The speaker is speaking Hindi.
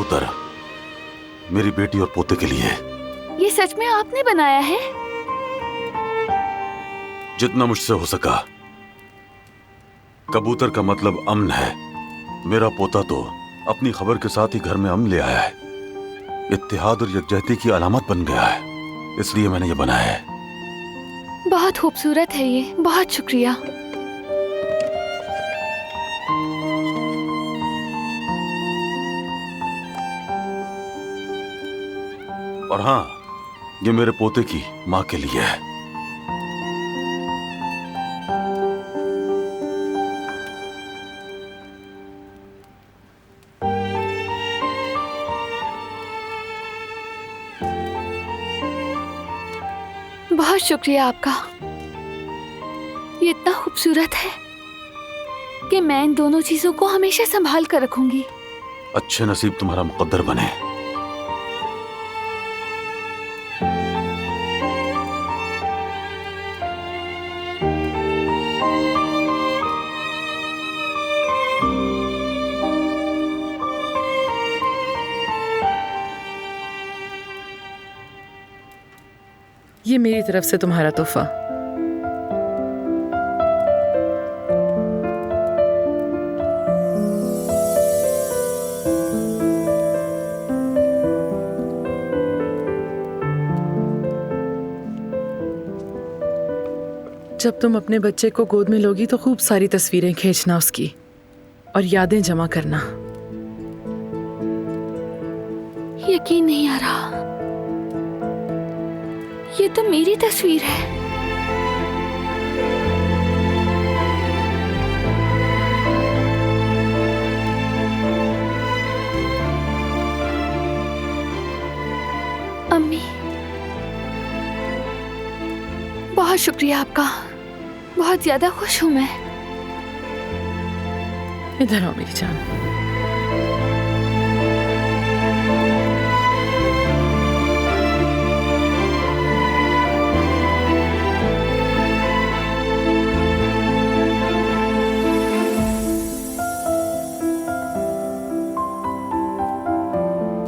कबूतर मेरी बेटी और पोते के लिए। ये सच में आपने बनाया है? जितना मुझसे हो सका। कबूतर का मतलब अमन है। मेरा पोता तो अपनी खबर के साथ ही घर में अमन ले आया है। इत्तेहाद और यकजहती की अलामत बन गया है, इसलिए मैंने ये बनाया है। बहुत खूबसूरत है ये, बहुत शुक्रिया। और हाँ, ये मेरे पोते की माँ के लिए है। बहुत शुक्रिया आपका। ये इतना खूबसूरत है कि मैं इन दोनों चीजों को हमेशा संभाल कर रखूंगी। अच्छे नसीब तुम्हारा मुकद्दर बने। ये मेरी तरफ से तुम्हारा तोहफा। जब तुम अपने बच्चे को गोद में लोगी तो खूब सारी तस्वीरें खींचना उसकी और यादें जमा करना। यकीन नहीं आ रहा, ये तो मेरी तस्वीर है। अम्मी, बहुत शुक्रिया आपका। बहुत ज्यादा खुश हूं मैं। इधर आओ मेरी जान।